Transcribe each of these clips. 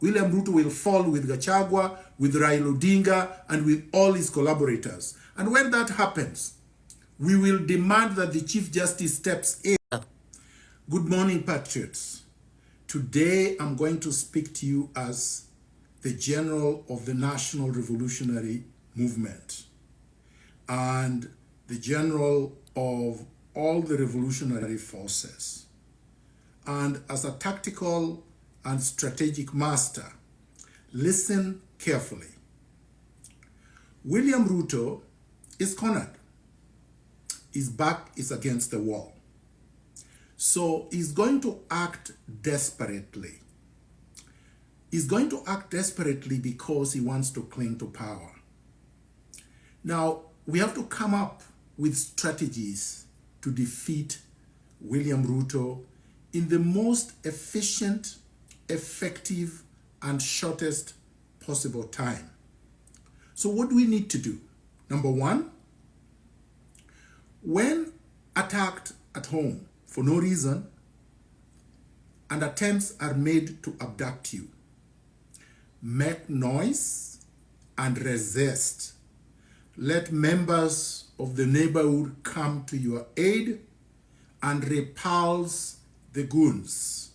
William Ruto will fall with Gachagua, with Raila Odinga, and with all his collaborators. And when that happens, we will demand that the Chief Justice steps in. Good morning, patriots. Today, I'm going to speak to you as the General of the National Revolutionary Movement and the General of all the revolutionary forces. And as a tactical and strategic master, listen carefully. William Ruto is cornered. His back is against the wall. So he's going to act desperately. He's going to act desperately because he wants to cling to power. Now, we have to come up with strategies to defeat William Ruto in the most efficient, effective, and shortest possible time. So what do we need to do? Number one, when attacked at home for no reason and attempts are made to abduct you, make noise and resist. Let members of the neighborhood come to your aid and repulse the goons.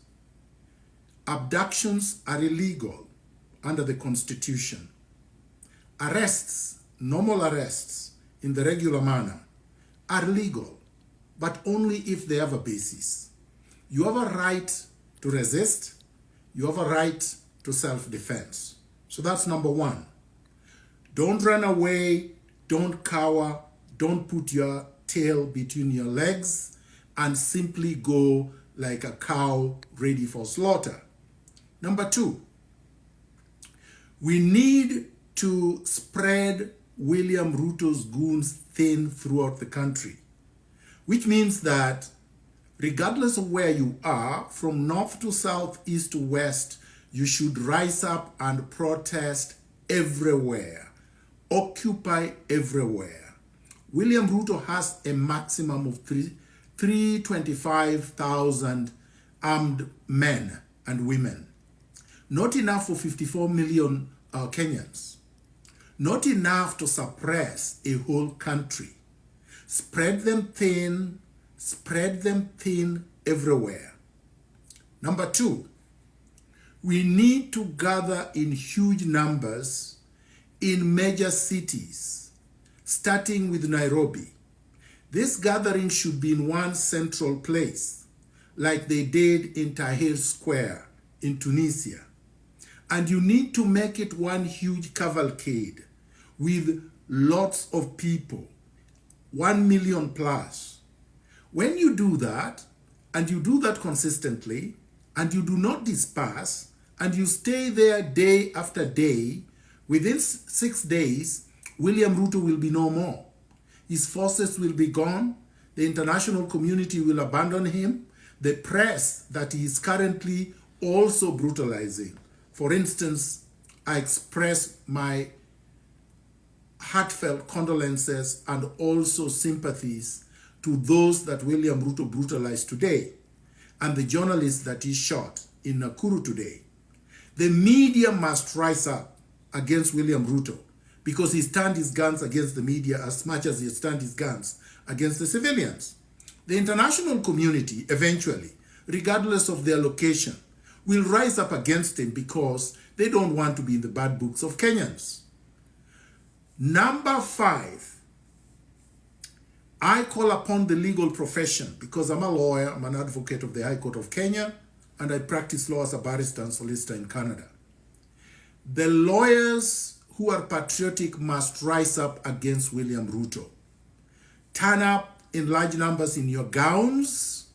Abductions are illegal under the Constitution. Arrests, normal arrests in the regular manner, are legal, but only if they have a basis. You have a right to resist. You have a right to self-defense. So that's number one. Don't run away. Don't cower. Don't put your tail between your legs and simply go like a cow ready for slaughter. Number two, we need to spread William Ruto's goons thin throughout the country, which means that regardless of where you are, from north to south, east to west, you should rise up and protest everywhere, occupy everywhere. William Ruto has a maximum of 325,000 armed men and women. Not enough for 54 million Kenyans. Not enough to suppress a whole country. Spread them thin everywhere. Number two, we need to gather in huge numbers in major cities, starting with Nairobi. This gathering should be in one central place, like they did in Tahrir Square in Tunisia. And you need to make it one huge cavalcade with lots of people, 1 million plus. When you do that, and you do that consistently, and you do not disperse, and you stay there day after day, within 6 days, William Ruto will be no more. His forces will be gone. The international community will abandon him. The press that he is currently also brutalizing. For instance, I express my heartfelt condolences and also sympathies to those that William Ruto brutalized today and the journalists that he shot in Nakuru today. The media must rise up against William Ruto because he turned his guns against the media as much as he turned his guns against the civilians. The international community eventually, regardless of their location, will rise up against him because they don't want to be in the bad books of Kenyans. Number 5, I call upon the legal profession because I'm a lawyer, I'm an advocate of the High Court of Kenya, and I practice law as a barrister and solicitor in Canada. The lawyers who are patriotic must rise up against William Ruto. Turn up in large numbers in your gowns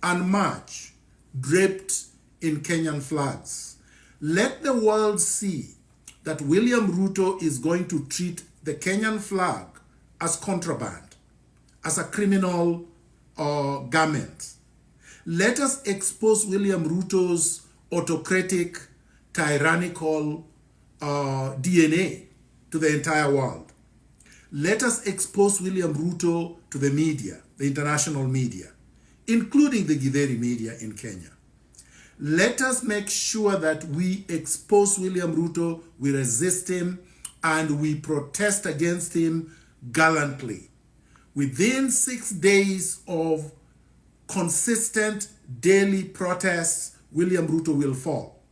and march, draped in Kenyan flags. Let the world see that William Ruto is going to treat the Kenyan flag as contraband, as a criminal garment. Let us expose William Ruto's autocratic, tyrannical DNA to the entire world. Let us expose William Ruto to the media, the international media, including the Githeri media in Kenya. Let us make sure that we expose William Ruto, we resist him, and we protest against him gallantly. Within 6 days of consistent daily protests, William Ruto will fall.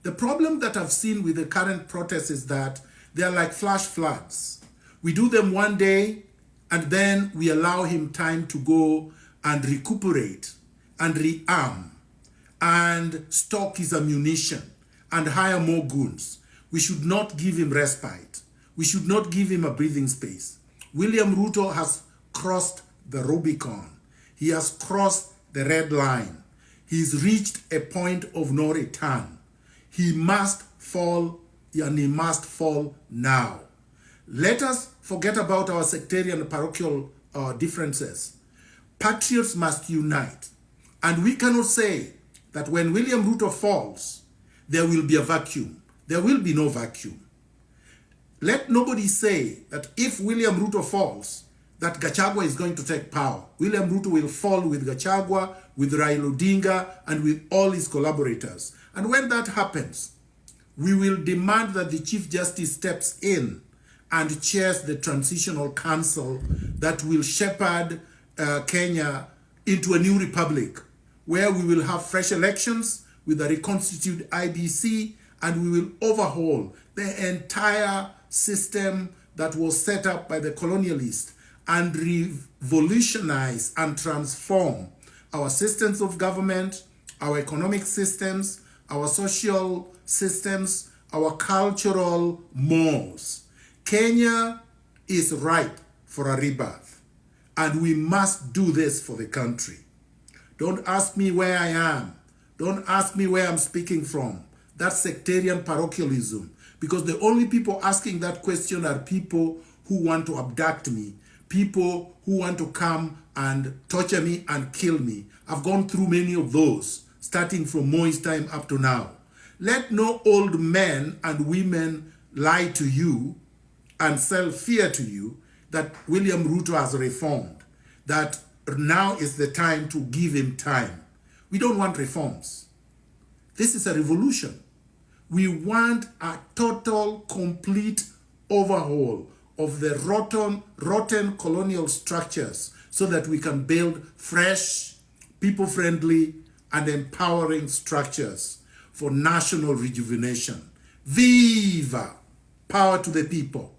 The problem that I've seen with the current protests is that they're like flash floods. We do them one day, and then we allow him time to go and recuperate and rearm and stock his ammunition and hire more goons. We should not give him respite. We should not give him a breathing space. William Ruto has crossed the Rubicon. He has crossed the red line. He's reached a point of no return. He must fall, and he must fall now. Let us forget about our sectarian and parochial differences. Patriots must unite. And we cannot say that when William Ruto falls, there will be a vacuum. There will be no vacuum. Let nobody say that if William Ruto falls, that Gachagua is going to take power. William Ruto will fall with Gachagua, with Raila Odinga, and with all his collaborators. And when that happens, we will demand that the Chief Justice steps in and chairs the transitional council that will shepherd Kenya into a new republic, where we will have fresh elections with a reconstituted IBC, and we will overhaul the entire system that was set up by the colonialists and revolutionize and transform our systems of government, our economic systems, our social systems, our cultural mores. Kenya is ripe for a rebirth, and we must do this for the country. Don't ask me where I am. Don't ask me where I'm speaking from. That's sectarian parochialism, because the only people asking that question are people who want to abduct me, people who want to come and torture me and kill me. I've gone through many of those, starting from Moi's time up to now. Let no old men and women lie to you and sell fear to you that William Ruto has reformed, that now is the time to give him time. We don't want reforms. This is a revolution. We want a total, complete overhaul of the rotten colonial structures so that we can build fresh, people-friendly, and empowering structures for national rejuvenation. Viva! Power to the people.